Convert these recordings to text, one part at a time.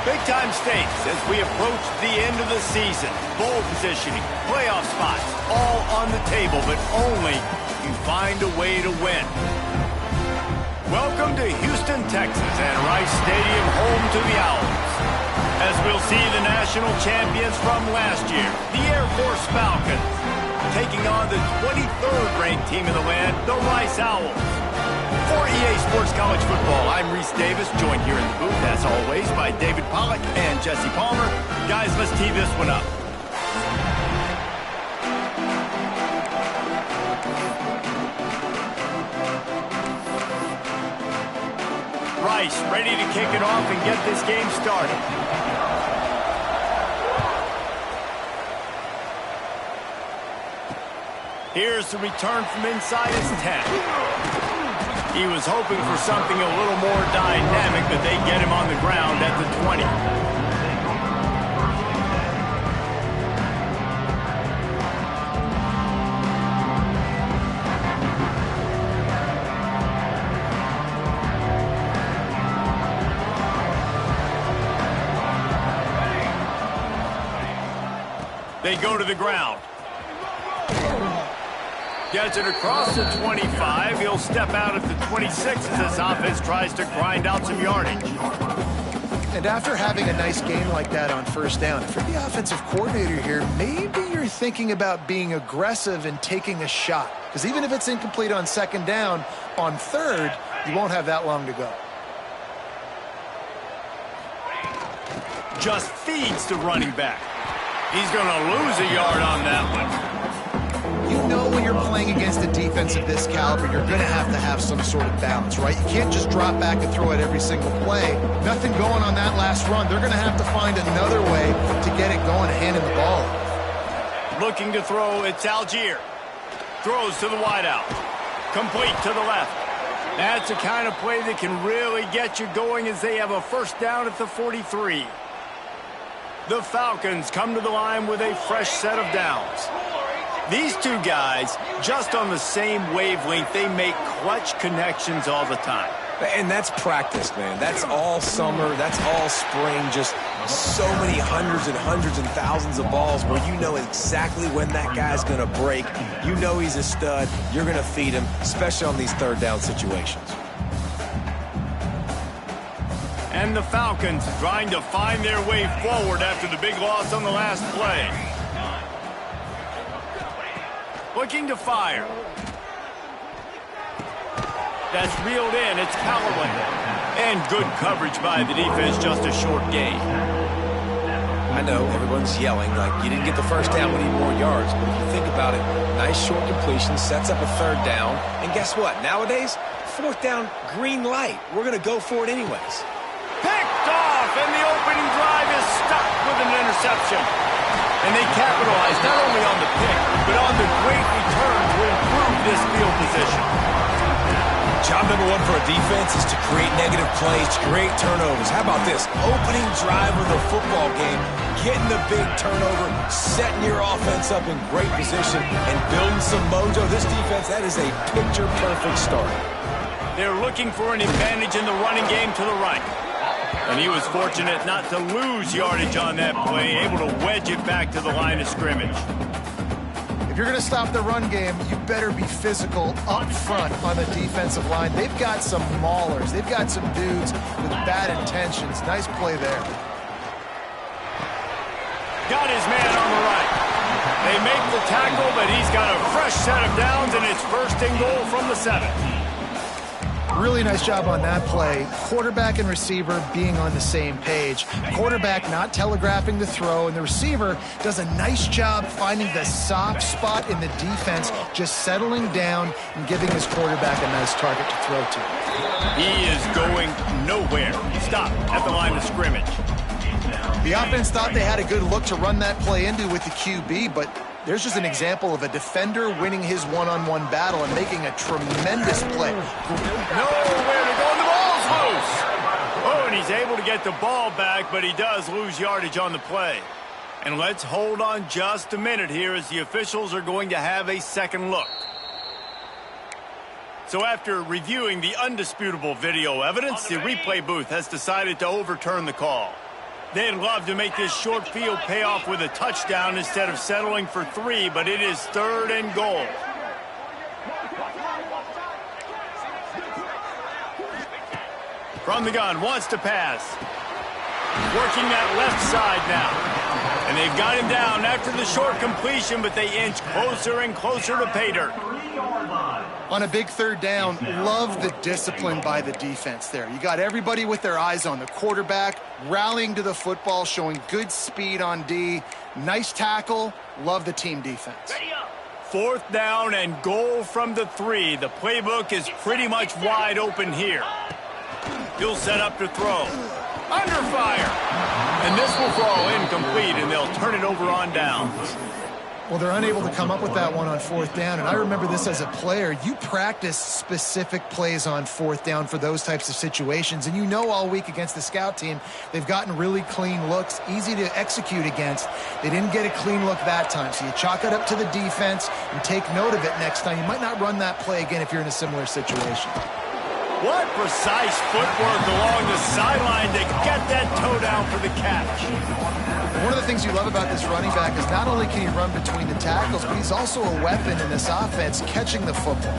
Big-time stakes as we approach the end of the season. Bowl positioning, playoff spots, all on the table, but only if you find a way to win. Welcome to Houston, Texas, and Rice Stadium, home to the Owls. As we'll see the national champions from last year, the Air Force Falcons, taking on the 23rd ranked team in the land, the Rice Owls. For EA Sports College Football, I'm Reese Davis, joined here in the booth, as always, by David Pollack and Jesse Palmer. Guys, let's tee this one up. Rice ready to kick it off and get this game started. Here's the return from inside his 10. He was hoping for something a little more dynamic, but they get him on the ground at the 20. They go to the ground. Gets it across the 25. He'll step out at the 26 as this offense tries to grind out some yardage. And after having a nice game like that on first down, if you're the offensive coordinator here, maybe you're thinking about being aggressive and taking a shot. Because even if it's incomplete on second down, on third, you won't have that long to go. Just feeds the running back. He's going to lose a yard on that one. You know when you're playing against a defense of this caliber, you're going to have some sort of balance, right? You can't just drop back and throw it every single play. Nothing going on that last run. They're going to have to find another way to get it going, handing the ball. Looking to throw, it's Algier. Throws to the wideout. Complete to the left. That's the kind of play that can really get you going as they have a first down at the 43. The Falcons come to the line with a fresh set of downs. These two guys, just on the same wavelength, they make clutch connections all the time. And that's practice, man. That's all summer. That's all spring. Just so many hundreds and thousands of balls where you know exactly when that guy's going to break. You know he's a stud. You're going to feed him, especially on these third down situations. And the Falcons trying to find their way forward after the big loss on the last play. Looking to fire. That's reeled in. It's Callaway. And good coverage by the defense, just a short gain. I know everyone's yelling like you didn't get the first down, we need more yards. But if you think about it, nice short completion, sets up a third down. And guess what? Nowadays, fourth down, green light. We're going to go for it anyways. Picked off, and the opening drive is stopped with an interception. And they capitalize not only on the pick, but on the great return to improve this field position. Job number one for a defense is to create negative plays, to create turnovers. How about this? Opening drive of the football game, getting the big turnover, setting your offense up in great position, and building some mojo. This defense, that is a picture-perfect start. They're looking for an advantage in the running game to the right. And he was fortunate not to lose yardage on that play, able to wedge it back to the line of scrimmage. If you're going to stop the run game, you better be physical up front on the defensive line. They've got some maulers. They've got some dudes with bad intentions. Nice play there. Got his man on the right. They make the tackle, but he's got a fresh set of downs, and it's first and goal from the 7. Really nice job on that play. Quarterback and receiver being on the same page. Quarterback not telegraphing the throw, and the receiver does a nice job finding the soft spot in the defense, just settling down and giving his quarterback a nice target to throw to. He is going nowhere. Stop at the line of scrimmage. The offense thought they had a good look to run that play into with the QB, but there's just an example of a defender winning his one-on-one battle and making a tremendous play. Nowhere to go, and the ball's loose. Oh, and he's able to get the ball back, but he does lose yardage on the play. And let's hold on just a minute here as the officials are going to have a second look. So after reviewing the undisputable video evidence, the replay booth has decided to overturn the call. They'd love to make this short field pay off with a touchdown instead of settling for 3, but it is 3rd and goal. From the gun, wants to pass. Working that left side now. And they've got him down after the short completion, but they inch closer and closer to pay dirt. On a big 3rd down, love the discipline by the defense there. You got everybody with their eyes on the quarterback, rallying to the football, showing good speed on D. Nice tackle. Love the team defense. 4th down and goal from the 3. The playbook is pretty much wide open here. He'll set up to throw. Under fire. And this will fall incomplete, and they'll turn it over on downs. Well, they're unable to come up with that one on 4th down, and I remember this as a player. You practice specific plays on 4th down for those types of situations, and you know all week against the scout team, they've gotten really clean looks, easy to execute against. They didn't get a clean look that time, so you chalk it up to the defense and take note of it next time. You might not run that play again if you're in a similar situation. What precise footwork along the sideline to get that toe down for the catch. One of the things you love about this running back is not only can he run between the tackles, but he's also a weapon in this offense, catching the football.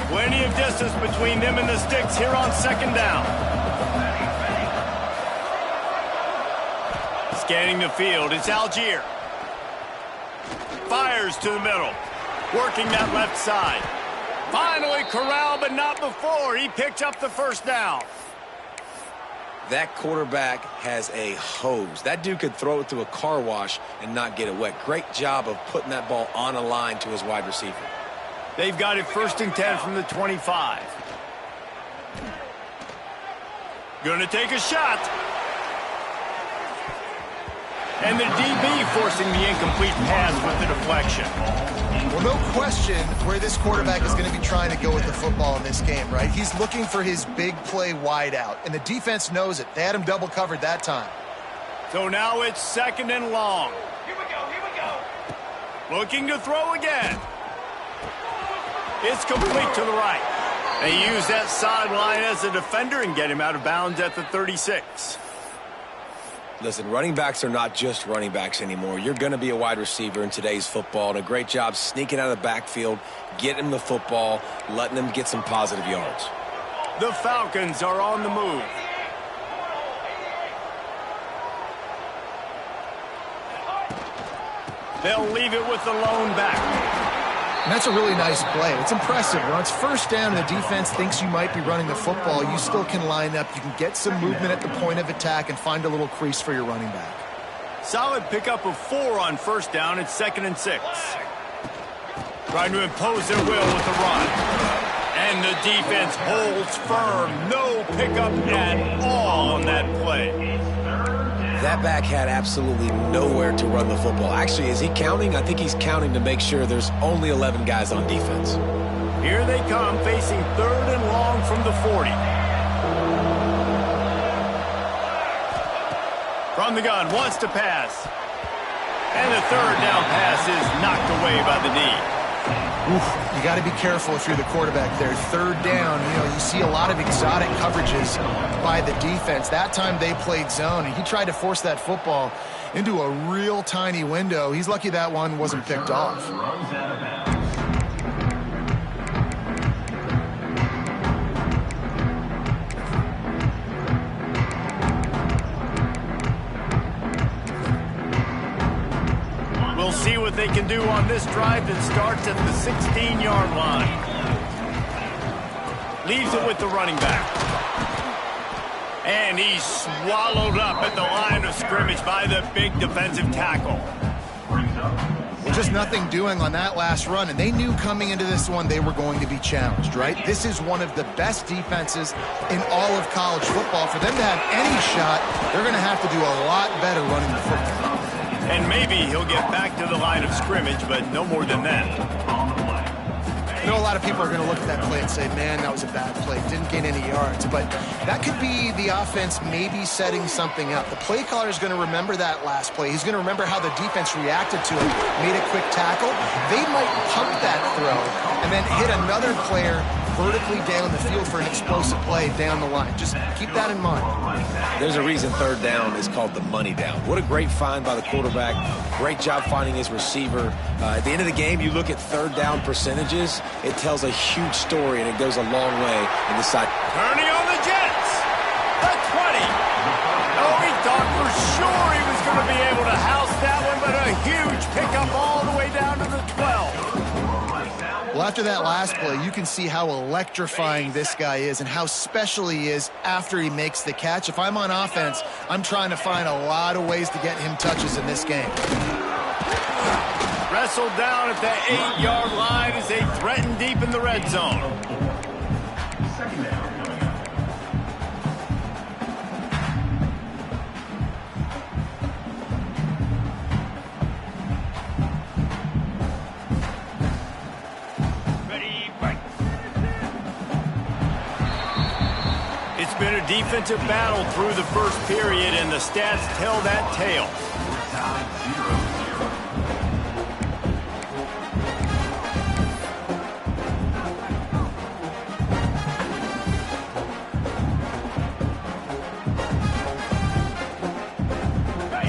Plenty of distance between them and the sticks here on 2nd down. Scanning the field, it's Algier. Fires to the middle, working that left side. Finally corralled, but not before. He picked up the 1st down. That quarterback has a hose. That dude could throw it through a car wash and not get it wet. Great job of putting that ball on a line to his wide receiver. They've got it 1st and 10 from the 25. Gonna take a shot. And the DB forcing the incomplete pass with the deflection. Well, no question where this quarterback is going to be trying to go with the football in this game, right? He's looking for his big play wide out, and the defense knows it. They had him double covered that time. So now it's 2nd and long. Here we go. Looking to throw again. It's complete to the right. They use that sideline as a defender and get him out of bounds at the 36. Listen, running backs are not just running backs anymore. You're going to be a wide receiver in today's football, and a great job sneaking out of the backfield, getting the football, letting them get some positive yards. The Falcons are on the move. They'll leave it with the lone back. And that's a really nice play. It's impressive. When it's 1st down and the defense thinks you might be running the football, you still can line up. You can get some movement at the point of attack and find a little crease for your running back. Solid pickup of 4 on 1st down. It's 2nd and 6. Trying to impose their will with the run. And the defense holds firm. No pickup at all on that play. That back had absolutely nowhere to run the football. Actually, is he counting? I think he's counting to make sure there's only 11 guys on defense. Here they come, facing 3rd and long from the 40. From the gun, wants to pass. And the 3rd down pass is knocked away by the knee. Oof, you got to be careful if you're the quarterback there. 3rd down, you see a lot of exotic coverages by the defense. That time they played zone, and he tried to force that football into a real tiny window. He's lucky that one wasn't picked off. We'll see what they can do on this drive that starts at the 16-yard line. Leaves it with the running back. And he's swallowed up at the line of scrimmage by the big defensive tackle. Well, just nothing doing on that last run, and they knew coming into this one they were going to be challenged, right? This is one of the best defenses in all of college football. For them to have any shot, they're going to have to do a lot better running the football. And maybe he'll get back to the line of scrimmage, but no more than that. I know a lot of people are going to look at that play and say, man, that was a bad play. Didn't gain any yards. But that could be the offense maybe setting something up. The play caller is going to remember that last play. He's going to remember how the defense reacted to it, made a quick tackle. They might pump that throw and then hit another player vertically down the field for an explosive play down the line. Just keep that in mind. There's a reason third down is called the money down. What a great find by the quarterback. Great job finding his receiver. At the end of the game, you look at third down percentages. It tells a huge story, and it goes a long way in the side. Turning on the Jets. The 20. Oh, he thought for sure he was going to be able to house that one, but a huge pickup all the way down to the 12. Well, after that last play, you can see how electrifying this guy is and how special he is after he makes the catch. If I'm on offense, I'm trying to find a lot of ways to get him touches in this game. Wrestled down at the 8-yard line as they threaten deep in the red zone. It's been a defensive battle through the first period, and the stats tell that tale.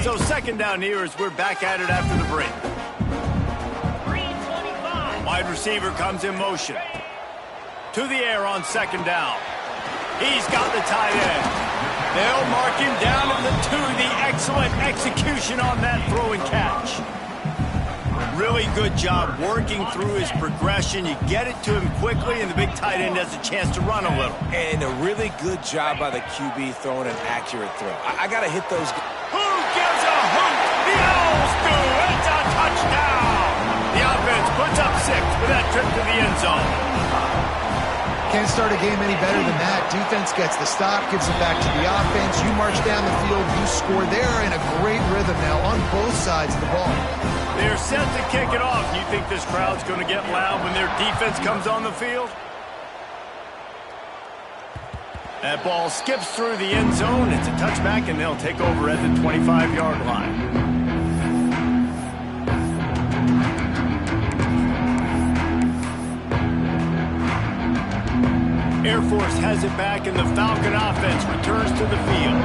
So second down here as we're back at it after the break. Wide receiver comes in motion. To the air on second down. He's got the tight end. They'll mark him down at the 2. The excellent execution on that throw and catch. Really good job working through his progression. You get it to him quickly, and the big tight end has a chance to run a little. And a really good job by the QB throwing an accurate throw. I got to hit those. Who gives a hoot? The Owls do. It's a touchdown. The offense puts up 6 for that trip to the end zone. Can't start a game any better than that. Defense gets the stop, gives it back to the offense. You march down the field, you score. They're in a great rhythm now on both sides of the ball. They're set to kick it off. You think this crowd's going to get loud when their defense comes on the field? That ball skips through the end zone. It's a touchback, and they'll take over at the 25-yard line. Air Force has it back, and the Falcon offense returns to the field.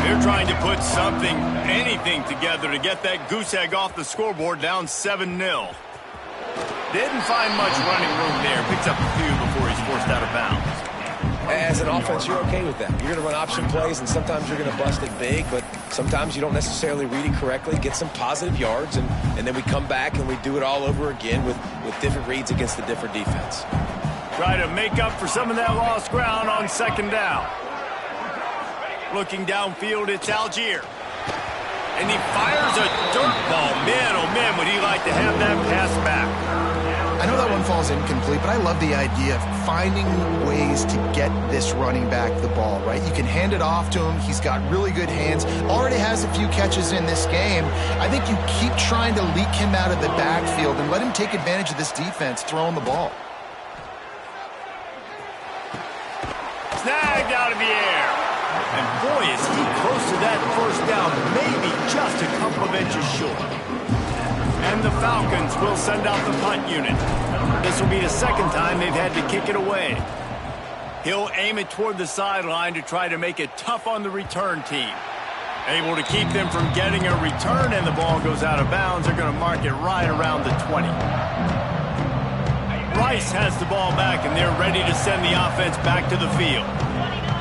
They're trying to put something, anything together to get that goose egg off the scoreboard down 7-0. Didn't find much running room there. Picks up a few before he's forced out of bounds. As an offense, you're okay with that. You're going to run option plays, and sometimes you're going to bust it big, but sometimes you don't necessarily read it correctly, get some positive yards, and then we come back and we do it all over again with different reads against the different defense. Try to make up for some of that lost ground on second down. Looking downfield, it's Algier. And he fires a dirt ball. Man, oh man, would he like to have that pass back. I know that one falls incomplete, but I love the idea of finding ways to get this running back the ball, right? You can hand it off to him. He's got really good hands. Already has a few catches in this game. I think you keep trying to leak him out of the backfield and let him take advantage of this defense throwing the ball. Snagged out of the air. And boy, is he close to that first down, maybe just a couple of inches short. And the Falcons will send out the punt unit. This will be the second time they've had to kick it away. He'll aim it toward the sideline to try to make it tough on the return team. Able to keep them from getting a return, and the ball goes out of bounds. They're going to mark it right around the 20. Rice has the ball back, and they're ready to send the offense back to the field.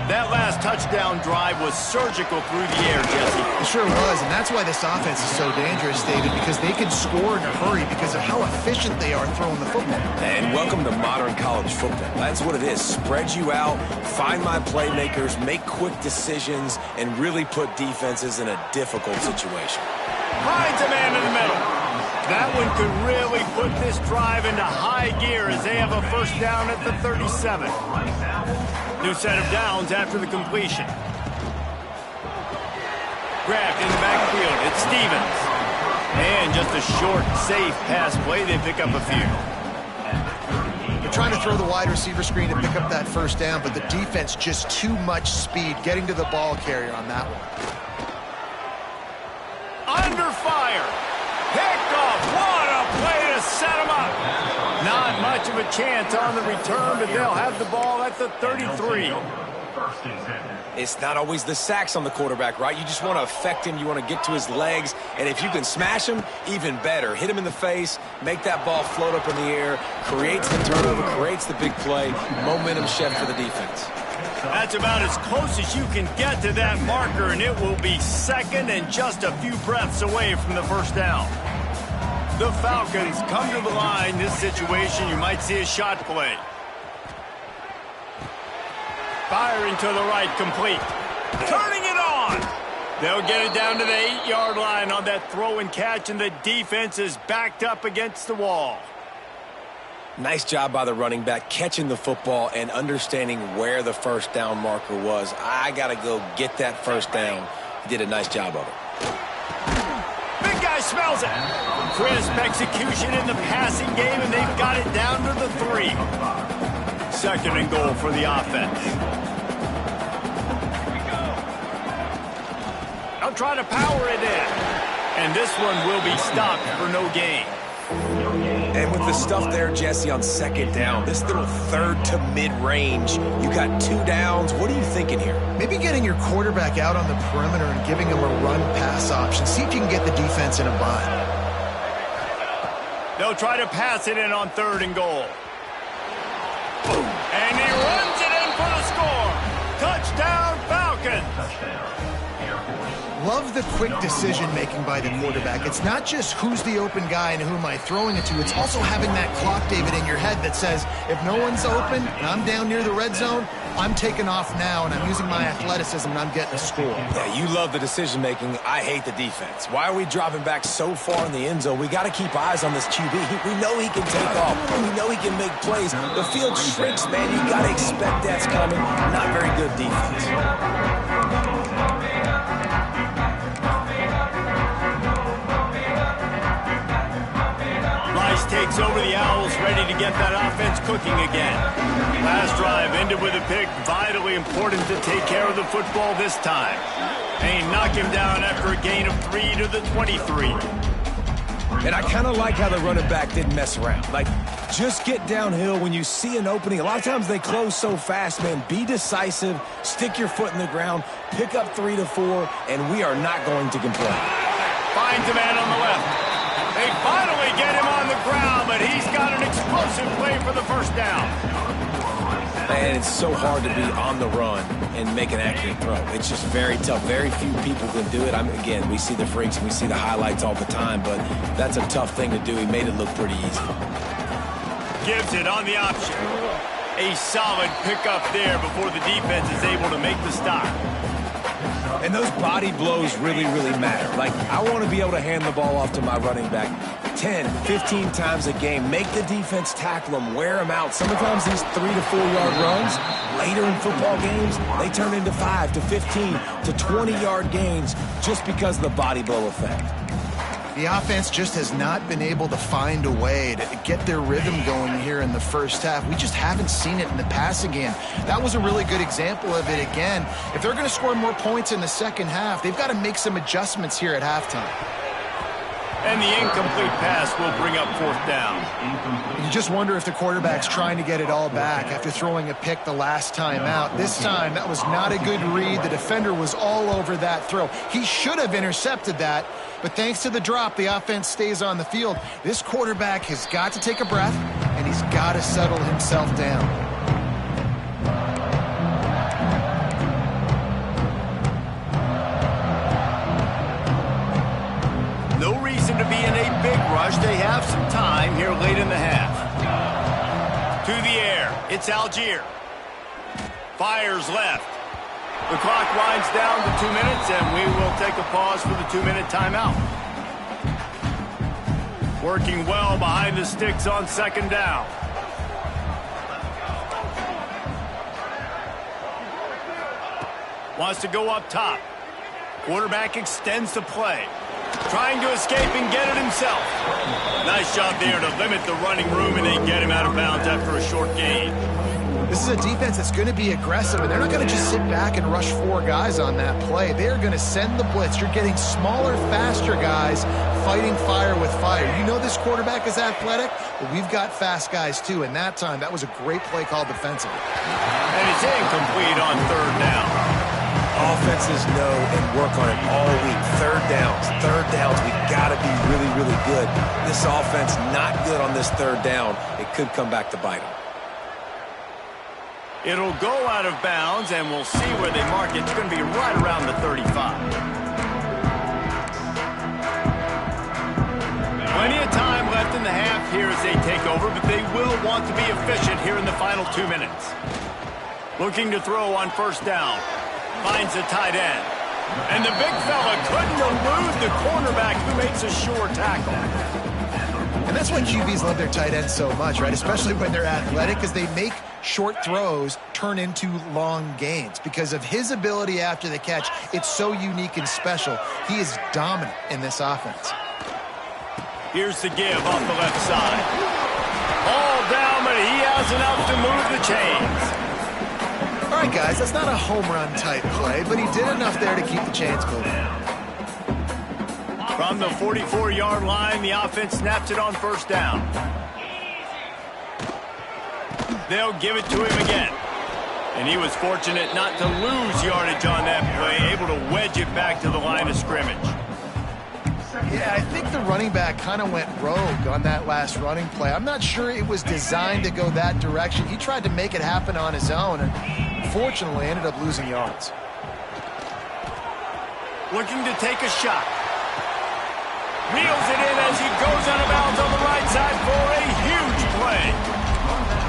That last touchdown drive was surgical through the air, Jesse. It sure was, and that's why this offense is so dangerous, David, because they can score in a hurry because of how efficient they are throwing the football. And welcome to modern college football. That's what it is. Spread you out, find my playmakers, make quick decisions, and really put defenses in a difficult situation. Finds a man in the middle. That one could really put this drive into high gear as they have a first down at the 37. New set of downs after the completion. Grabbed in the backfield. It's Stevens. And just a short, safe pass play. They pick up a few. They're trying to throw the wide receiver screen to pick up that first down, but the defense just too much speed getting to the ball carrier on that one. Under fire. Picked off. What a play to set him up. Not much of of a chance on the return, but they'll have the ball at the 33. It's not always the sacks on the quarterback, right? You just want to affect him. You want to get to his legs. And if you can smash him, even better. Hit him in the face, make that ball float up in the air, creates the turnover, creates the big play. Momentum shift for the defense. That's about as close as you can get to that marker, and it will be second and just a few breaths away from the first down. The Falcons come to the line. This situation, you might see a shot play. Firing to the right, complete. Turning it on. They'll get it down to the 8-yard line on that throw and catch, and the defense is backed up against the wall. Nice job by the running back, catching the football and understanding where the first down marker was. I got to go get that first down. He did a nice job of it. Big guy smells it. Crisp execution in the passing game, and they've got it down to the 3. Second and goal for the offense. They'll try to power it in. And this one will be stopped for no gain. And with the stuff there, Jesse, on second down, this little third to mid-range, you got 2 downs. What are you thinking here? Maybe getting your quarterback out on the perimeter and giving him a run-pass option. See if you can get the defense in a bind. They'll try to pass it in on third and goal. And he runs it in for the score. Touchdown, Falcons. Love the quick decision-making by the quarterback. It's not just who's the open guy and who am I throwing it to. It's also having that clock, David, in your head that says, if no one's open and I'm down near the red zone, I'm taking off now and I'm using my athleticism and I'm getting a score. Yeah, you love the decision-making. I hate the defense. Why are we dropping back so far in the end zone? We got to keep eyes on this QB. We know he can take off. We know he can make plays. The field shrinks, man. You got to expect that's coming. Not very good defense. Takes over the Owls, ready to get that offense cooking again. Last drive ended with a pick. Vitally important to take care of the football this time. They knock him down after a gain of 3 to the 23. And I kind of like how the running back didn't mess around. Like, just get downhill when you see an opening. A lot of times they close so fast, man. Be decisive, stick your foot in the ground, pick up 3 to 4, and we are not going to complain. Finds a man on the left. They finally get him on the ground, but he's got an explosive play for the first down. And it's so hard to be on the run and make an accurate throw. It's just very tough. Very few people can do it. Again, we see the freaks and we see the highlights all the time, but that's a tough thing to do. He made it look pretty easy. Gives it on the option. A solid pickup there before the defense is able to make the stop. And those body blows really, really matter. Like, I want to be able to hand the ball off to my running back 10, 15 times a game. Make the defense tackle him, wear him out. Sometimes these 3 to 4 yard runs, later in football games, they turn into 5 to 15 to 20-yard gains just because of the body blow effect. The offense just has not been able to find a way to get their rhythm going here in the first half. We just haven't seen it in the passing game. That was a really good example of it again. If they're going to score more points in the second half, they've got to make some adjustments here at halftime. And the incomplete pass will bring up fourth down. You just wonder if the quarterback's trying to get it all back after throwing a pick the last time out. This time, that was not a good read. The defender was all over that throw. He should have intercepted that, but thanks to the drop, the offense stays on the field. This quarterback has got to take a breath, and he's got to settle himself down. No reason to be in a big rush. They have some time here late in the half. To the air, it's Algier. Fires left. The clock winds down to 2 minutes, and we will take a pause for the 2-minute timeout. Working well behind the sticks on second down. Wants to go up top. Quarterback extends the play. Trying to escape and get it himself. Nice job there to limit the running room, and they get him out of bounds after a short gain. This is a defense that's going to be aggressive, and they're not going to just sit back and rush 4 guys on that play. They're going to send the blitz. You're getting smaller, faster guys fighting fire with fire. You know this quarterback is athletic, but we've got fast guys too. And that time, that was a great play call defensively. And it's incomplete on third down. Offenses know and work on it all week. Third downs, we got to be really, really good. This offense not good on this third down. It could come back to bite them. It'll go out of bounds, and we'll see where they mark it. It's going to be right around the 35. Plenty of time left in the half here as they take over, but they will want to be efficient here in the final 2 minutes. Looking to throw on first down. Finds a tight end. And the big fella couldn't elude the cornerback who makes a sure tackle. And that's why QBs love their tight ends so much, right? Especially when they're athletic, because they make short throws turn into long gains. Because of his ability after the catch, it's so unique and special. He is dominant in this offense. Here's the give off the left side. Ball down, but he has enough to move the chains. All right, guys, that's not a home run type play, but he did enough there to keep the chains moving. From the 44-yard line, the offense snaps it on first down. They'll give it to him again. And he was fortunate not to lose yardage on that play, able to wedge it back to the line of scrimmage. Yeah, I think the running back kind of went rogue on that last running play. I'm not sure it was designed to go that direction. He tried to make it happen on his own, and unfortunately ended up losing yards. Looking to take a shot. Reels it in as he goes out of bounds on the right side for a huge play.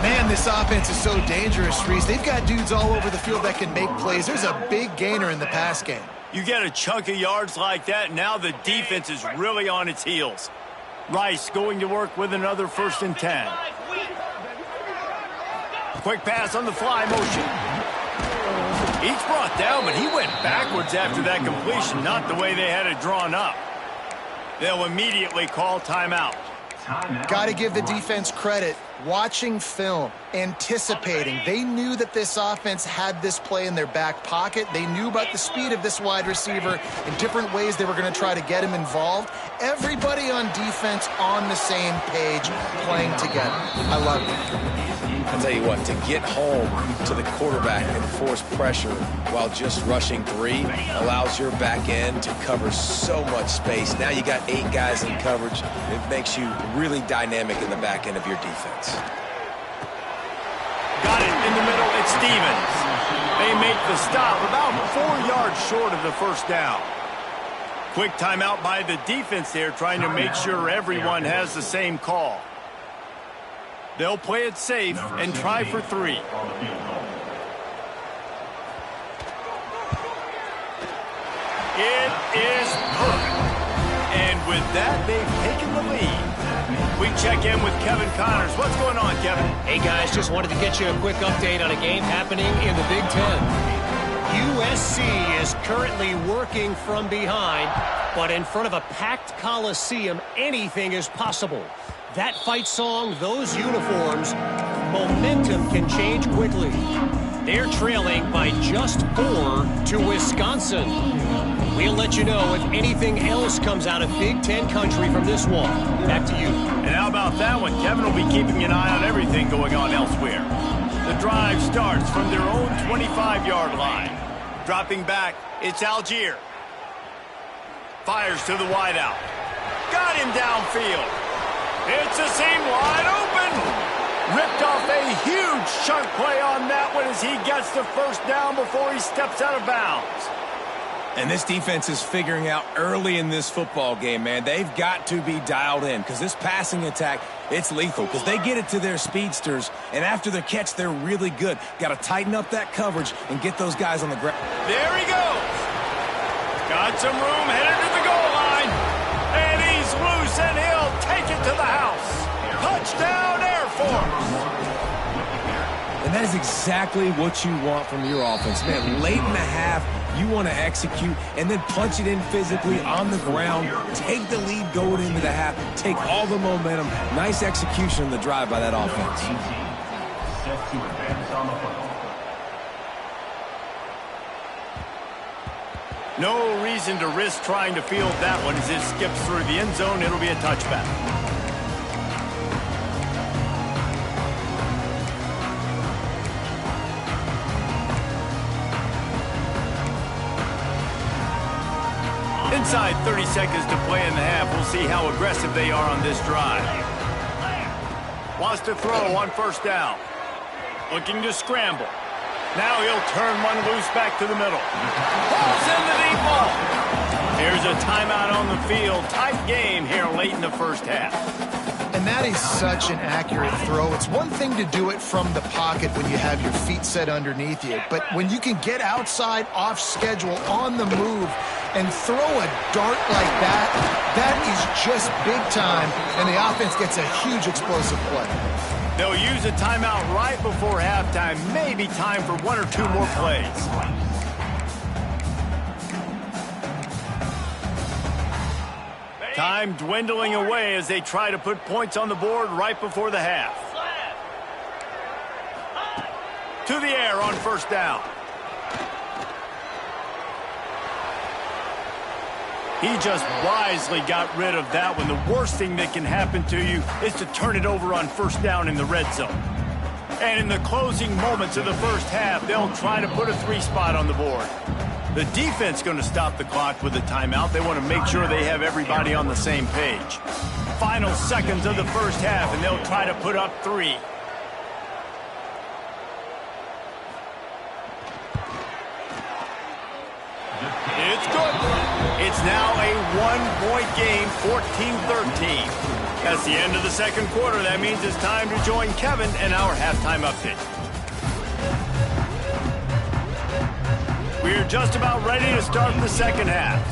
Man, this offense is so dangerous, Reese. They've got dudes all over the field that can make plays. There's a big gainer in the pass game. You get a chunk of yards like that, now the defense is really on its heels. Rice going to work with another 1st and 10. Quick pass on the fly motion. He's brought down, but he went backwards after that completion, not the way they had it drawn up. They'll immediately call timeout. Got to give the defense credit. Watching film, anticipating. They knew that this offense had this play in their back pocket. They knew about the speed of this wide receiver and different ways they were going to try to get him involved. Everybody on defense on the same page, playing together. I love it. I'll tell you what, to get home to the quarterback and force pressure while just rushing 3 allows your back end to cover so much space. Now you got 8 guys in coverage. It makes you really dynamic in the back end of your defense. Got it in the middle. It's Stevens. They make the stop about 4 yards short of the first down. Quick timeout by the defense there, trying to make sure everyone has the same call. They'll play it safe and try for 3. It is perfect. And with that, they've taken the lead. We check in with Kevin Connors. What's going on, Kevin? Hey, guys, just wanted to get you a quick update on a game happening in the Big Ten. USC is currently working from behind, but in front of a packed Coliseum, anything is possible. That fight song, those uniforms, momentum can change quickly. They're trailing by just 4 to Wisconsin. We'll let you know if anything else comes out of Big Ten country from this one. Back to you. And how about that one? Kevin will be keeping an eye on everything going on elsewhere. The drive starts from their own 25-yard line. Dropping back, it's Algier. Fires to the wideout. Got him downfield. It's a seam wide open. Ripped off a huge chunk play on that one as he gets the first down before he steps out of bounds. And this defense is figuring out early in this football game, man. They've got to be dialed in because this passing attack, it's lethal because they get it to their speedsters, and after the catch, they're really good. Got to tighten up that coverage and get those guys on the ground. There he goes. Got some room headed to the goal line. And he's loose, and he'll take it to the house. Touchdown, Air Force. And that is exactly what you want from your offense, man. Late in the half, you want to execute and then punch it in physically on the ground. Take the lead going into the half. Take all the momentum. Nice execution on the drive by that offense. Set to advance on the football. No reason to risk trying to field that one as it skips through the end zone. It'll be a touchback. Inside 30 seconds to play in the half. We'll see how aggressive they are on this drive. Wants to throw on first down. Looking to scramble. Now he'll turn one loose back to the middle. Falls in the deep ball. Here's a timeout on the field. Tight game here late in the first half. And that is such an accurate throw. It's one thing to do it from the pocket when you have your feet set underneath you, but when you can get outside, off schedule, on the move, and throw a dart like that, that is just big time, and the offense gets a huge explosive play. They'll use a timeout right before halftime. Maybe time for one or two more plays. Time dwindling away as they try to put points on the board right before the half. To the air on first down. He just wisely got rid of that one. The worst thing that can happen to you is to turn it over on first down in the red zone. And in the closing moments of the first half, they'll try to put a 3-spot on the board. The defense going to stop the clock with a timeout. They want to make sure they have everybody on the same page. Final seconds of the first half, and they'll try to put up 3. It's good. It's now a 1-point game, 14-13. That's the end of the second quarter. That means it's time to join Kevin and our halftime update. We're just about ready to start the second half.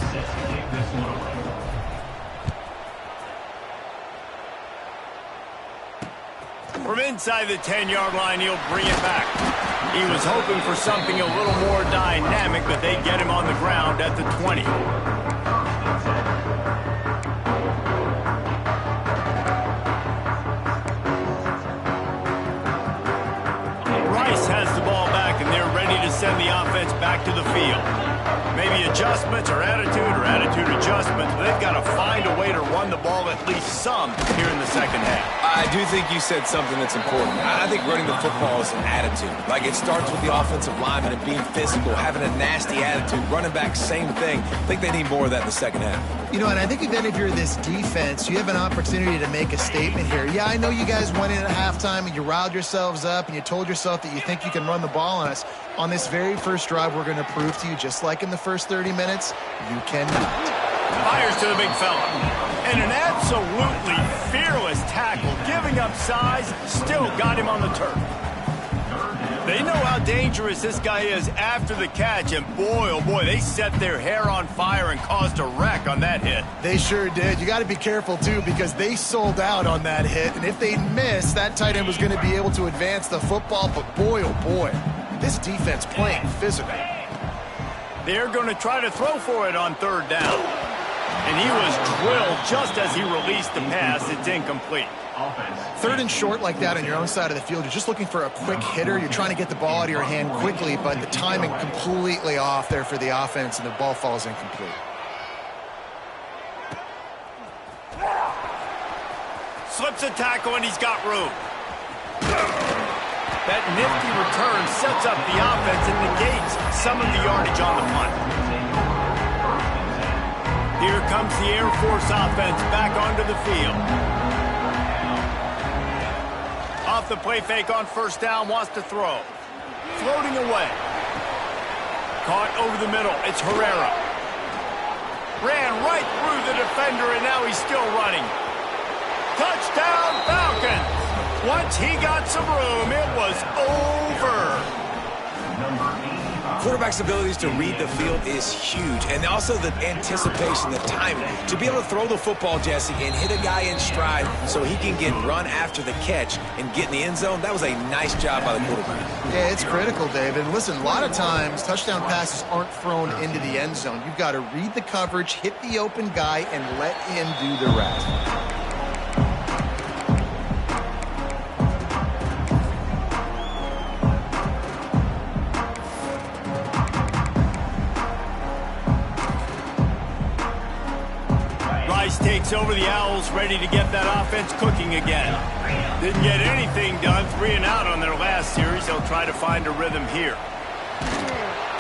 From inside the 10-yard line, he'll bring it back. He was hoping for something a little more dynamic, but they get him on the ground at the 20. Rice has the ball back, and they're ready to send the offense back to the field. Maybe adjustments or attitude adjustments, but they've got to find a way to run the ball at least some here in the second half. I do think you said something that's important. I think running the football is an attitude. Like, it starts with the offensive lineman and being physical, having a nasty attitude. Running back, same thing. I think they need more of that in the second half. You know, and I think then if you're this defense, you have an opportunity to make a statement here. Yeah, I know you guys went in at halftime and you riled yourselves up and you told yourself that you think you can run the ball on us. On this very first drive, we're going to prove to you, just like in the first 30 minutes, you cannot. Fires to the big fella. And an absolutely fearless tackle, giving up size, still got him on the turf. They know how dangerous this guy is after the catch, and boy, oh boy, they set their hair on fire and caused a wreck on that hit. They sure did. You got to be careful, too, because they sold out on that hit, and if they missed, that tight end was going to be able to advance the football, but boy, oh boy, this defense playing physical. They're going to try to throw for it on third down. And he was drilled just as he released the pass. It's incomplete. Third and short like that on your own side of the field, you're just looking for a quick hitter. You're trying to get the ball out of your hand quickly, but the timing completely off there for the offense, and the ball falls incomplete. Slips a tackle, and he's got room. That nifty return sets up the offense and negates some of the yardage on the punt. Here comes the Air Force offense back onto the field. Off the play fake on first down, wants to throw. Floating away. Caught over the middle. It's Herrera. Ran right through the defender, and now he's still running. Touchdown, Falcons! Once he got some room, it was over. Quarterback's abilities to read the field is huge, and also the anticipation, the timing. To be able to throw the football, Jesse, and hit a guy in stride so he can get run after the catch and get in the end zone, that was a nice job by the quarterback. Yeah, it's critical, David. And listen, a lot of times touchdown passes aren't thrown into the end zone. You've got to read the coverage, hit the open guy, and let him do the rest. takes over the Owls, ready to get that offense cooking again. Didn't get anything done, 3 and out on their last series. They'll try to find a rhythm here.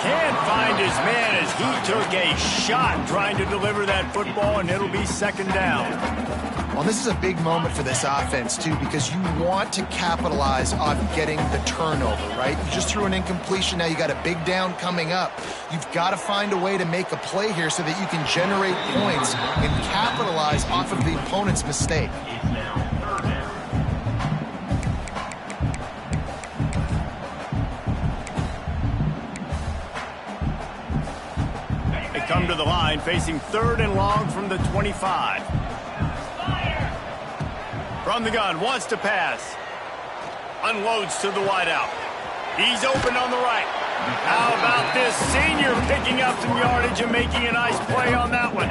Can't find his man as he took a shot trying to deliver that football, and it'll be 2nd down. Well, this is a big moment for this offense, too, because you want to capitalize on getting the turnover, right? You just threw an incompletion. Now you got a big down coming up. You've got to find a way to make a play here so that you can generate points and capitalize off of the opponent's mistake. They come to the line, facing 3rd and long from the 25. From the gun, wants to pass. Unloads to the wideout. He's open on the right. How about this senior picking up some yardage and making a nice play on that one?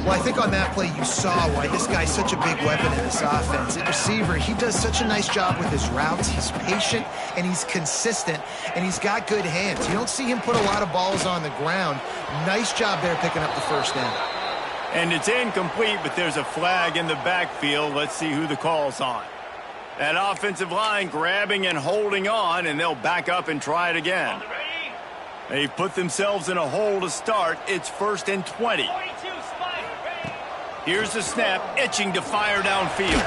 Well, I think on that play you saw why this guy's such a big weapon in this offense. At receiver, he does such a nice job with his routes. He's patient, and he's consistent, and he's got good hands. You don't see him put a lot of balls on the ground. Nice job there picking up the 1st down. And it's incomplete, but there's a flag in the backfield. Let's see who the call's on. That offensive line grabbing and holding on, and they'll back up and try it again. They've put themselves in a hole to start. It's 1st and 20. Here's the snap, itching to fire downfield.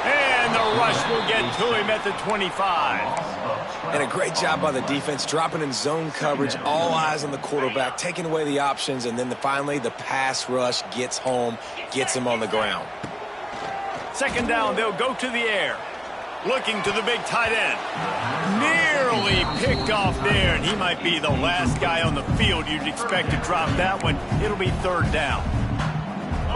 And the rush will get to him at the 25. And a great job by the defense, dropping in zone coverage, all eyes on the quarterback, taking away the options, and then finally the pass rush gets home, gets him on the ground. 2nd down, they'll go to the air. Looking to the big tight end. Nearly picked off there, and he might be the last guy on the field you'd expect to drop that one. It'll be 3rd down.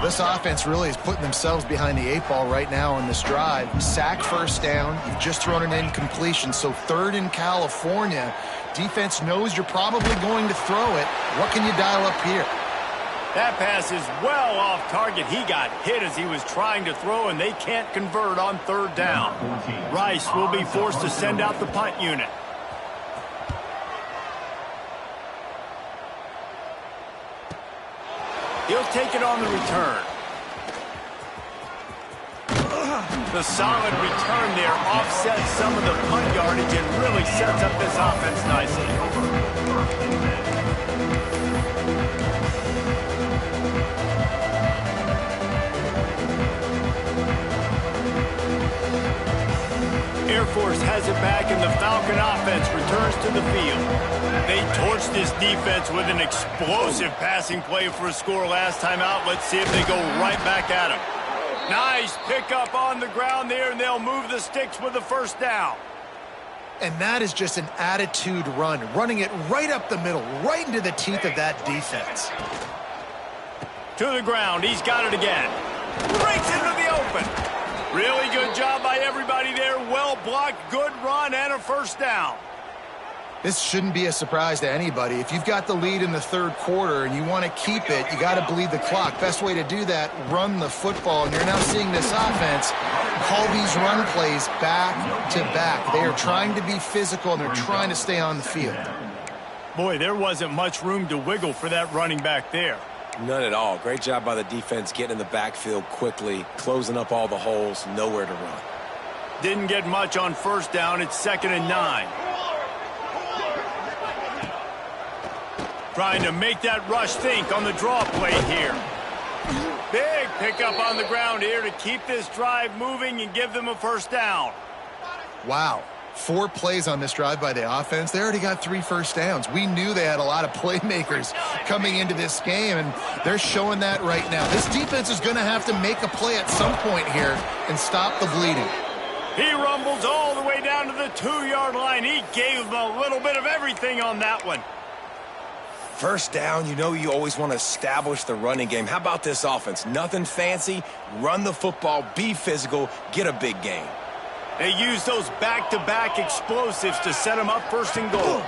This offense really is putting themselves behind the 8 ball right now on this drive. Sack 1st down. You've just thrown an incompletion, so 3rd in California. Defense knows you're probably going to throw it. What can you dial up here? That pass is well off target. He got hit as he was trying to throw, and they can't convert on 3rd down. Rice will be forced to send out the punt unit. He'll take it on the return. The solid return there offsets some of the punt yardage and really sets up this offense nicely. Air Force has it back, and the Falcon offense returns to the field. They torched this defense with an explosive passing play for a score last time out. Let's see if they go right back at him. Nice pickup on the ground there, and they'll move the sticks with the 1st down. And that is just an attitude run, running it right up the middle, right into the teeth of that defense. To the ground, he's got it again. Breaks into the open. Really good job by everybody there. Well blocked, good run, and a 1st down. This shouldn't be a surprise to anybody. If you've got the lead in the 3rd quarter and you want to keep it, you got to bleed the clock. Best way to do that, run the football. And you're now seeing this offense call these run plays back to back. They are trying to be physical, and they're trying to stay on the field. Boy, there wasn't much room to wiggle for that running back there. None at all. Great job by the defense getting in the backfield quickly, closing up all the holes, nowhere to run. Didn't get much on 1st down. It's 2nd and 9. Trying to make that rush think on the draw play here. Big pickup on the ground here to keep this drive moving and give them a 1st down. Wow. 4 plays on this drive by the offense. They already got 3 1st downs. We knew they had a lot of playmakers coming into this game, and they're showing that right now. This defense is going to have to make a play at some point here and stop the bleeding. He rumbles all the way down to the 2-yard line. He gave them a little bit of everything on that one. 1st down, you know you always want to establish the running game. How about this offense? Nothing fancy. Run the football, be physical, get a big gain. They use those back-to-back explosives to set him up 1st and goal.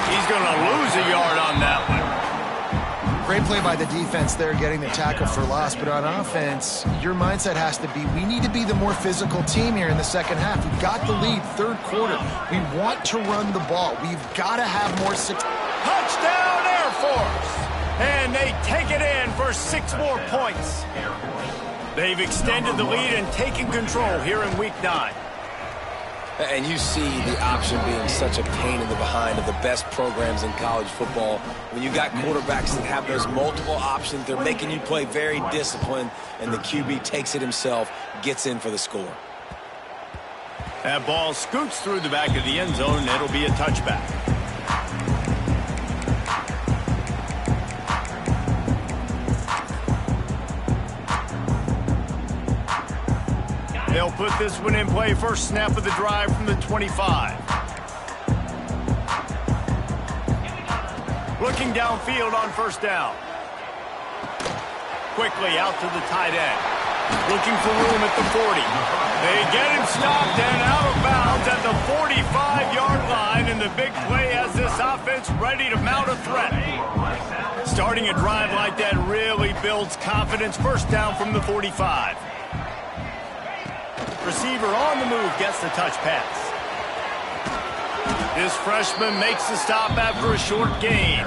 He's going to lose a yard on that one. Great play by the defense there, getting the tackle for loss. But on offense, your mindset has to be, we need to be the more physical team here in the 2nd half. We've got the lead, 3rd quarter. We want to run the ball. We've got to have more success. Touchdown, Air Force! And they take it in for 6 more points. They've extended the lead and taken control here in Week 9. And you see the option being such a pain in the behind of the best programs in college football. When you got quarterbacks that have those multiple options, they're making you play very disciplined, and the QB takes it himself, gets in for the score. That ball scoots through the back of the end zone, and it'll be a touchback. They'll put this one in play. First snap of the drive from the 25. Looking downfield on first down. Quickly out to the tight end. Looking for room at the 40. They get him stopped and out of bounds at the 45-yard line, and the big play has this offense ready to mount a threat. Starting a drive like that really builds confidence. First down from the 45. Receiver on the move gets the touch pass. This freshman makes the stop after a short gain.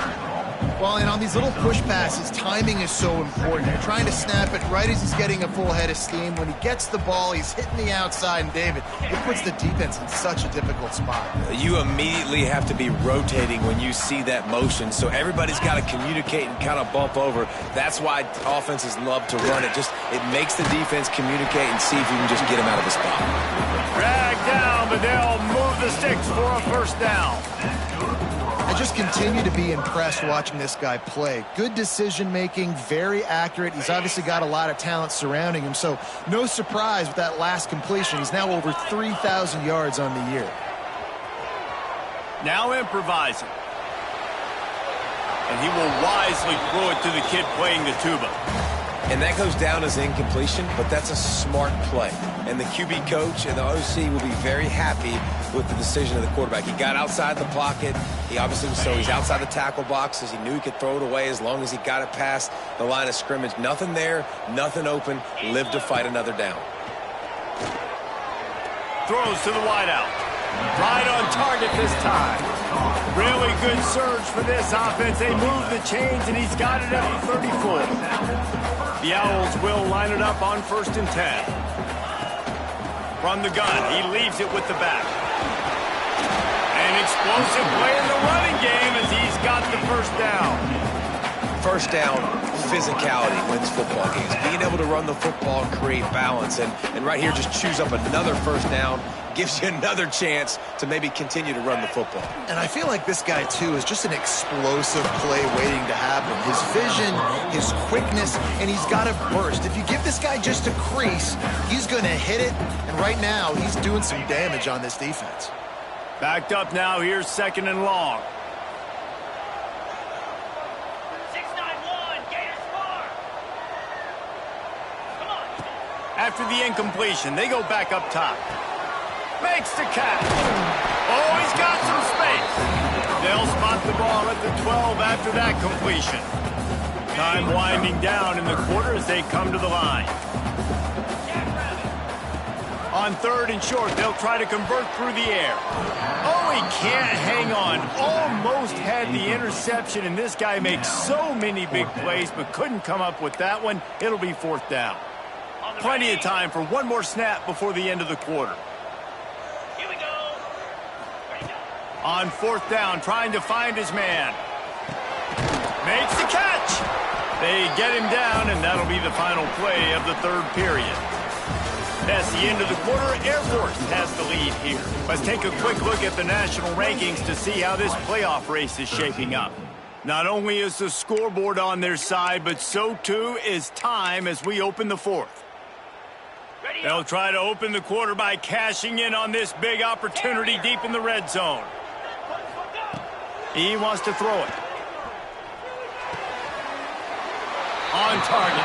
Well, and on these little push passes, timing is so important. You're trying to snap it right as he's getting a full head of steam. When he gets the ball, he's hitting the outside, and David, it puts the defense in such a difficult spot. You immediately have to be rotating when you see that motion, so everybody's got to communicate and kind of bump over. That's why offenses love to run it. It makes the defense communicate and see if you can just get him out of the spot. Dragged down, but they'll move the sticks for a first down. I just continue to be impressed watching this guy play. Good decision-making, very accurate. He's obviously got a lot of talent surrounding him, so no surprise with that last completion. He's now over 3,000 yards on the year. Now improvising. And he will wisely throw it to the kid playing the tuba. And that goes down as incompletion, but that's a smart play. And the QB coach and the OC will be very happy with the decision of the quarterback. He got outside the pocket. He's outside the tackle boxes. He knew he could throw it away as long as he got it past the line of scrimmage. Nothing there, nothing open. Lived to fight another down. Throws to the wideout. Right on target this time. Really good surge for this offense. They move the chains, and he's got it at the 34. The Owls will line it up on 1st and 10. From the gun, he leaves it with the back. An explosive play in the running game as he's got the first down. First down, physicality wins football games. Being able to run the football and create balance. And right here, just choose up another first down. Gives you another chance to maybe continue to run the football. And I feel like this guy, too, is just an explosive play waiting to happen. His vision, his quickness, and he's got a burst. If you give this guy just a crease, he's going to hit it. And right now, he's doing some damage on this defense. Backed up now. Here's 2nd and long. 6-9-1, Gators score. Come on. After the incompletion, they go back up top. Makes the catch. Oh, he's got some space. They'll spot the ball at the 12 after that completion. Time winding down in the quarter as they come to the line. On 3rd and short, they'll try to convert through the air. Oh, he can't hang on. Almost had the interception, and this guy makes so many big plays, but couldn't come up with that one. It'll be 4th down. Plenty of time for one more snap before the end of the quarter. On 4th down, trying to find his man. Makes the catch. They get him down, and that'll be the final play of the 3rd period. That's the end of the quarter. Air Force has the lead here. Let's take a quick look at the national rankings to see how this playoff race is shaping up. Not only is the scoreboard on their side, but so too is time as we open the 4th. They'll try to open the quarter by cashing in on this big opportunity deep in the red zone. He wants to throw it. On target.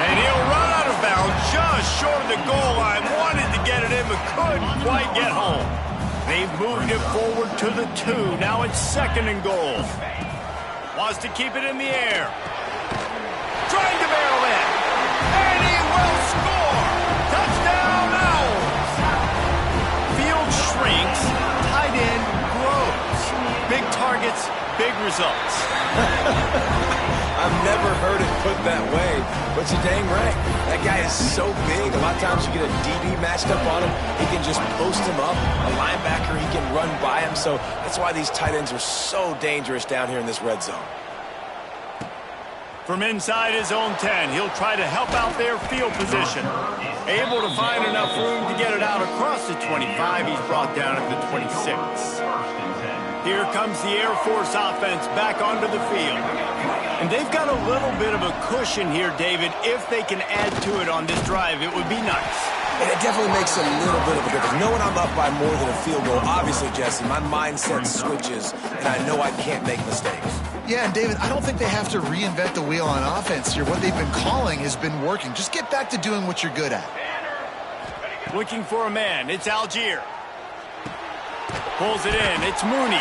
And he'll run out of bounds just short of the goal line. Wanted to get it in, but couldn't quite get home. They've moved it forward to the 2. Now it's 2nd and goal. Wants to keep it in the air. Trying to barrel in. And he will score. Touchdown, Owls. Field shrinks. Tight end grows. Big targets, big results. I put that way, but you're dang right. That guy is so big. A lot of times you get a DB matched up on him. He can just post him up. A linebacker, he can run by him. So that's why these tight ends are so dangerous down here in this red zone. From inside his own 10, he'll try to help out their field position. Able to find enough room to get it out across the 25. He's brought down at the 26. Here comes the Air Force offense back onto the field. And they've got a little bit of a cushion here, David. If they can add to it on this drive, it would be nice. And it definitely makes a little bit of a difference. Knowing I'm up by more than a field goal, obviously, Jesse, my mindset switches, and I know I can't make mistakes. Yeah, and David, I don't think they have to reinvent the wheel on offense here. What they've been calling has been working. Just get back to doing what you're good at. Looking for a man. It's Algier. Pulls it in. It's Mooney.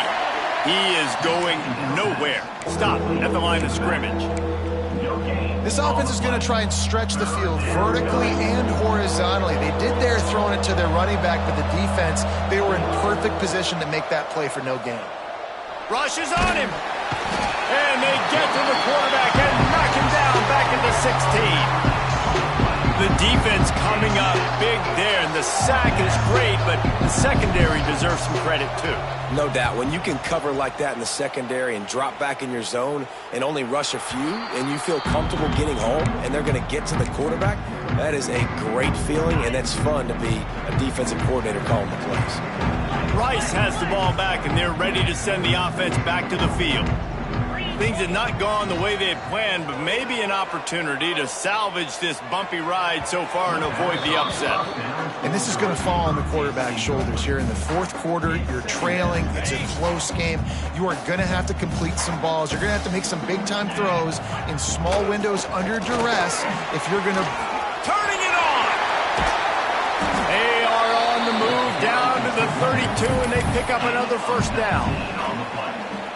He is going nowhere. Stop at the line of scrimmage. This offense is going to try and stretch the field vertically and horizontally. They did there throwing it to their running back, but the defense, they were in perfect position to make that play for no gain. Rush is on him. And they get to the quarterback and knock him down back into 16. The defense coming up big there, and the sack is great, but the secondary deserves some credit too. No doubt. When you can cover like that in the secondary and drop back in your zone and only rush a few, and you feel comfortable getting home, and they're going to get to the quarterback, that is a great feeling, and it's fun to be a defensive coordinator calling the plays. Rice has the ball back, and they're ready to send the offense back to the field. Things had not gone the way they had planned, but maybe an opportunity to salvage this bumpy ride so far and avoid the upset. And this is going to fall on the quarterback's shoulders here in the fourth quarter. You're trailing. It's a close game. You are going to have to complete some balls. You're going to have to make some big-time throws in small windows under duress if you're going to... Turning it on! They are on the move down to the 32, and they pick up another first down.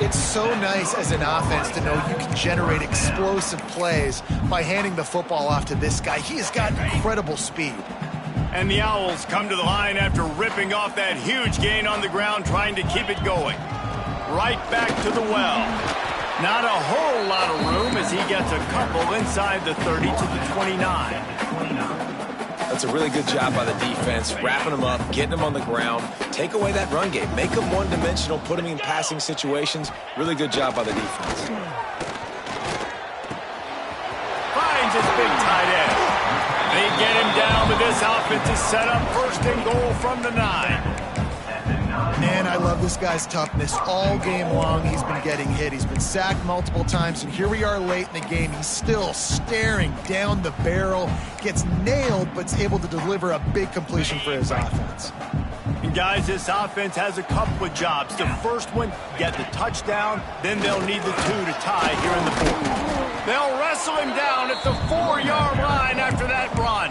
It's so nice as an offense to know you can generate explosive plays by handing the football off to this guy. He has got incredible speed. And the Owls come to the line after ripping off that huge gain on the ground, trying to keep it going. Right back to the well. Not a whole lot of room as he gets a couple inside the 30 to the 29. That's a really good job by the defense, wrapping them up, getting them on the ground, take away that run game, make them one-dimensional, put them in passing situations. Really good job by the defense. Finds his big tight end. They get him down, but this offense is set up first and goal from the 9. Man, I love this guy's toughness. All game long, he's been getting hit. He's been sacked multiple times, and here we are late in the game. He's still staring down the barrel, gets nailed, but's able to deliver a big completion for his offense. And guys, this offense has a couple of jobs. The first one, get the touchdown, then they'll need the 2 to tie here in the fourth. They'll wrestle him down at the 4-yard line after that run.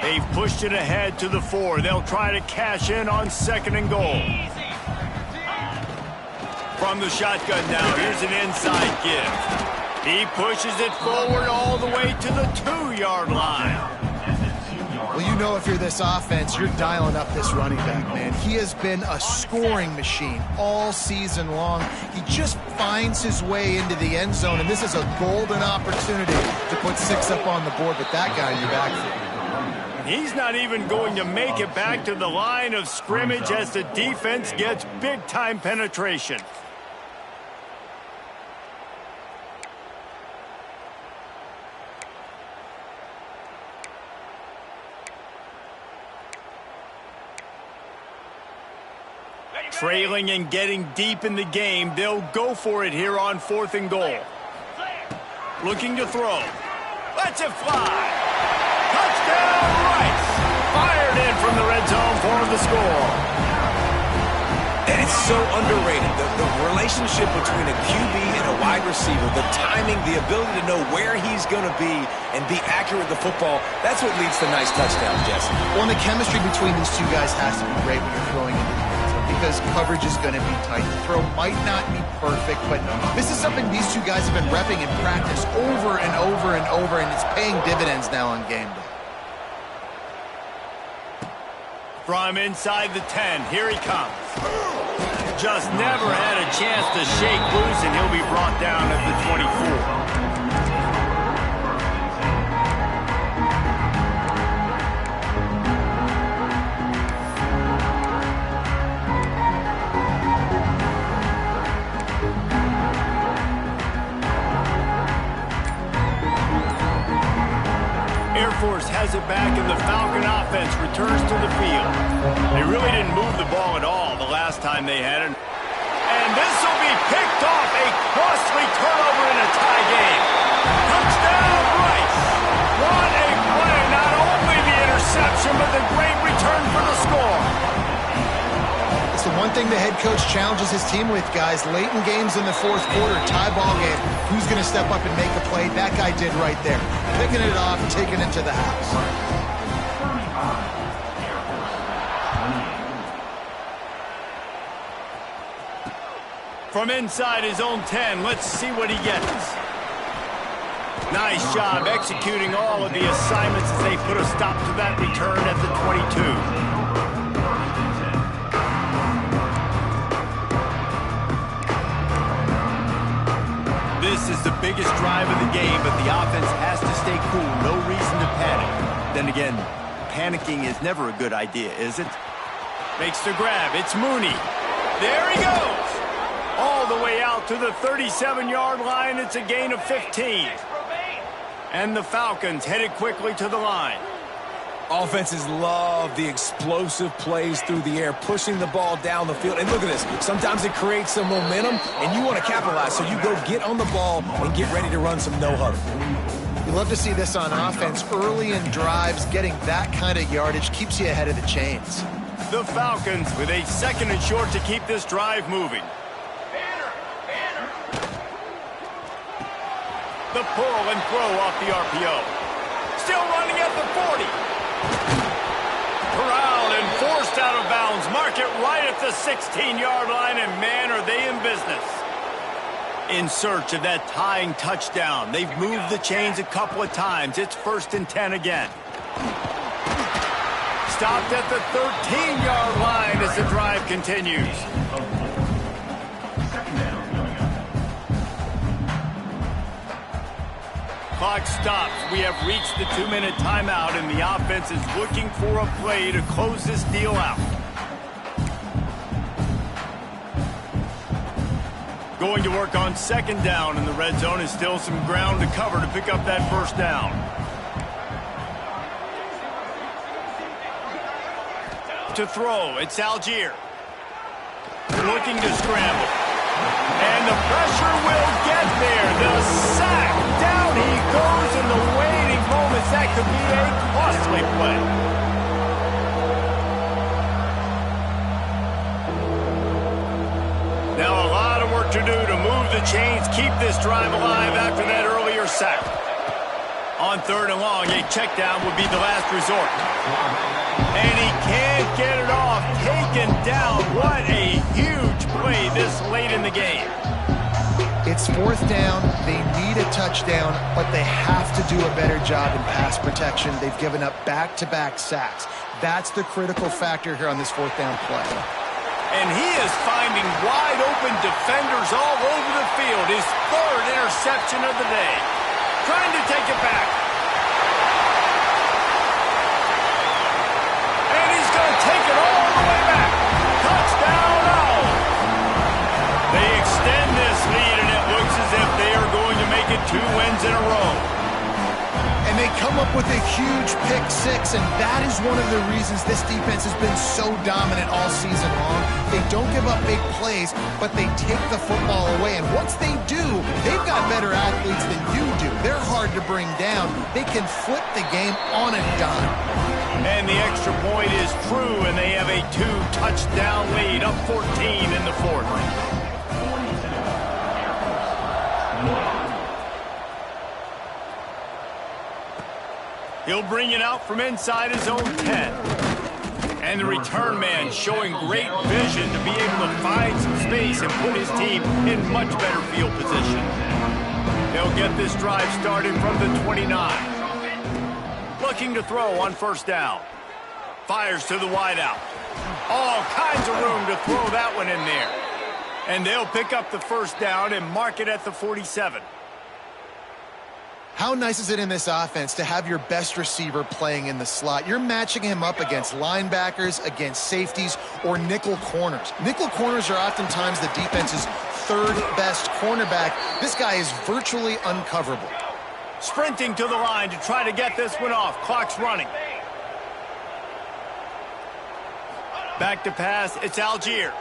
They've pushed it ahead to the 4. They'll try to cash in on 2nd and goal. From the shotgun now, here's an inside give. He pushes it forward all the way to the 2-yard line. Well, you know if you're this offense, you're dialing up this running back, man. He has been a scoring machine all season long. He just finds his way into the end zone, and this is a golden opportunity to put 6 up on the board with that guy in your backfield. He's not even going to make it back to the line of scrimmage as the defense gets big-time penetration. Trailing and getting deep in the game, they'll go for it here on 4th and goal. Looking to throw. Lets it fly. Touchdown, Rice! Fired in from the red zone for the score. And it's so underrated. The relationship between a QB and a wide receiver, the timing, the ability to know where he's going to be and be accurate with the football, that's what leads to nice touchdowns, Jesse. Well, and the chemistry between these two guys has to be great when you're throwing into the end zone because coverage is going to be tight. The throw might not be perfect, but this is something these two guys have been repping in practice over and over and over, and it's paying dividends now on game day. From inside the 10, here he comes. Just never had a chance to shake loose, and he'll be brought down at the 24. Air Force has it back, and the Falcon offense returns to the field. They really didn't move the ball at all the last time they had it. And this will be picked off, a costly turnover in a tie game. Touchdown, Rice. What a play. Not only the interception, but the great return for the score. It's the one thing the head coach challenges his team with, guys. Late in games in the fourth quarter, tie ball game. Who's going to step up and make a play? That guy did right there. Picking it off, taking it to the house. From inside his own 10, let's see what he gets. Nice job executing all of the assignments as they put a stop to that return at the 22. This is the biggest drive of the game, but the offense has to stay cool. No reason to panic. Then again, panicking is never a good idea, is it? Makes the grab. It's Mooney. There he goes. All the way out to the 37-yard line. It's a gain of 15. And the Falcons headed quickly to the line. Offenses love the explosive plays through the air, pushing the ball down the field. And look at this. Sometimes it creates some momentum, and you want to capitalize. So you go get on the ball and get ready to run some no-huddle. You love to see this on offense. Early in drives, getting that kind of yardage keeps you ahead of the chains. The Falcons with a 2nd and short to keep this drive moving. The pull and throw off the RPO. Still running at the 40. Corralled and forced out of bounds. Mark it right at the 16-yard line, and man, are they in business. In search of that tying touchdown. They've moved the chains a couple of times. It's 1st and 10 again. Stopped at the 13-yard line as the drive continues. Clock stops. We have reached the 2-minute timeout, and the offense is looking for a play to close this deal out. Going to work on 2nd down in the red zone, and still some ground to cover to pick up that 1st down. To throw, it's Algier. Looking to scramble. And the pressure will get there. The sack. Down he goes in the waiting moments. That could be a costly play. Now a lot of work to do to move the chains, keep this drive alive after that earlier sack. On 3rd and long, a check down would be the last resort. And he can't get it off. Taken down. What a huge play this late in the game. It's 4th down. They need a touchdown, but they have to do a better job in pass protection. They've given up back-to-back sacks. That's the critical factor here on this 4th down play. And he is finding wide-open defenders all over the field. His 3rd interception of the day. Trying to take it back. And he's going to take it all the way back. Touchdown, Owl. They extend this lead, and it looks as if they are going to make it 2 wins in a row. And they come up with a huge pick-6, and that is one of the reasons this defense has been so dominant all season long. They don't give up big plays, but they take the football away. And once they do, they've got better athletes than you do. They're hard to bring down. They can flip the game on a dime. And the extra point is true, and they have a 2-touchdown lead, up 14 in the 4th. He'll bring it out from inside his own 10. And the return man showing great vision to be able to find some space and put his team in much better field position. They'll get this drive started from the 29. Looking to throw on 1st down. Fires to the wideout. All kinds of room to throw that one in there. And they'll pick up the first down and mark it at the 47. How nice is it in this offense to have your best receiver playing in the slot? You're matching him up against linebackers, against safeties, or nickel corners. Nickel corners are oftentimes the defense's third best cornerback. This guy is virtually uncoverable. Sprinting to the line to try to get this one off. Clock's running. Back to pass. It's Algier.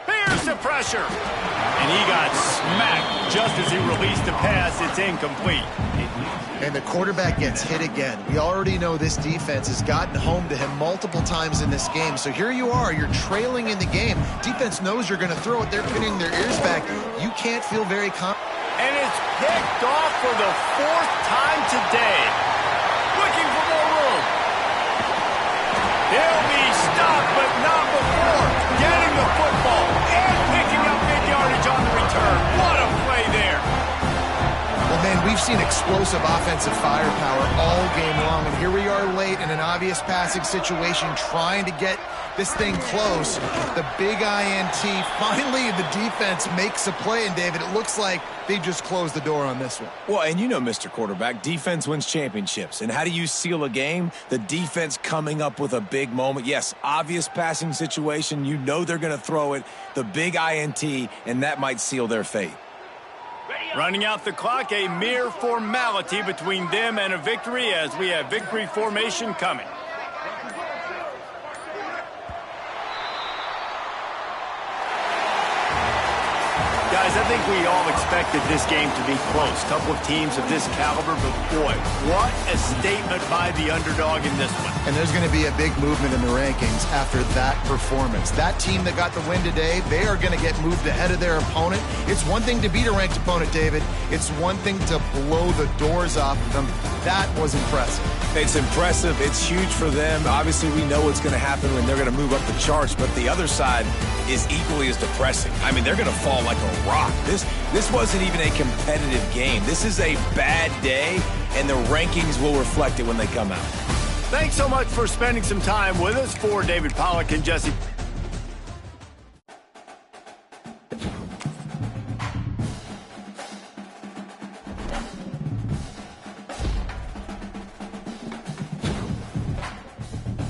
Here's the pressure. And he got smacked just as he released the pass. It's incomplete. And the quarterback gets hit again. We already know this defense has gotten home to him multiple times in this game. So here you are. You're trailing in the game. Defense knows you're going to throw it. They're pinning their ears back. You can't feel very confident. And it's picked off for the fourth time today. Looking for more room. He'll be stopped, but not before getting the football and picking up big yardage on the return. What a play there. Well, man, we've seen explosive offensive firepower all game long, and here we are late in an obvious passing situation trying to get this thing close. The big INT. Finally, the defense makes a play, and David, it looks like they just closed the door on this one. Well, and you know, Mr. Quarterback, defense wins championships. And how do you seal a game? The defense coming up with a big moment. Yes, obvious passing situation. You know they're going to throw it. The big INT, and that might seal their fate. Running out the clock, a mere formality between them and a victory as we have victory formation coming. Guys, I think we all expected this game to be close. Couple of teams of this caliber, but boy, what a statement by the underdog in this one. And there's going to be a big movement in the rankings after that performance. That team that got the win today, they are going to get moved ahead of their opponent. It's one thing to beat a ranked opponent, David. It's one thing to blow the doors off of them. That was impressive. It's impressive. It's huge for them. Obviously, we know what's going to happen when they're going to move up the charts, but the other side is equally as depressing. I mean, they're going to fall like a rock. This wasn't even a competitive game. This is a bad day, and the rankings will reflect it when they come out. Thanks so much for spending some time with us. For David Pollack and Jesse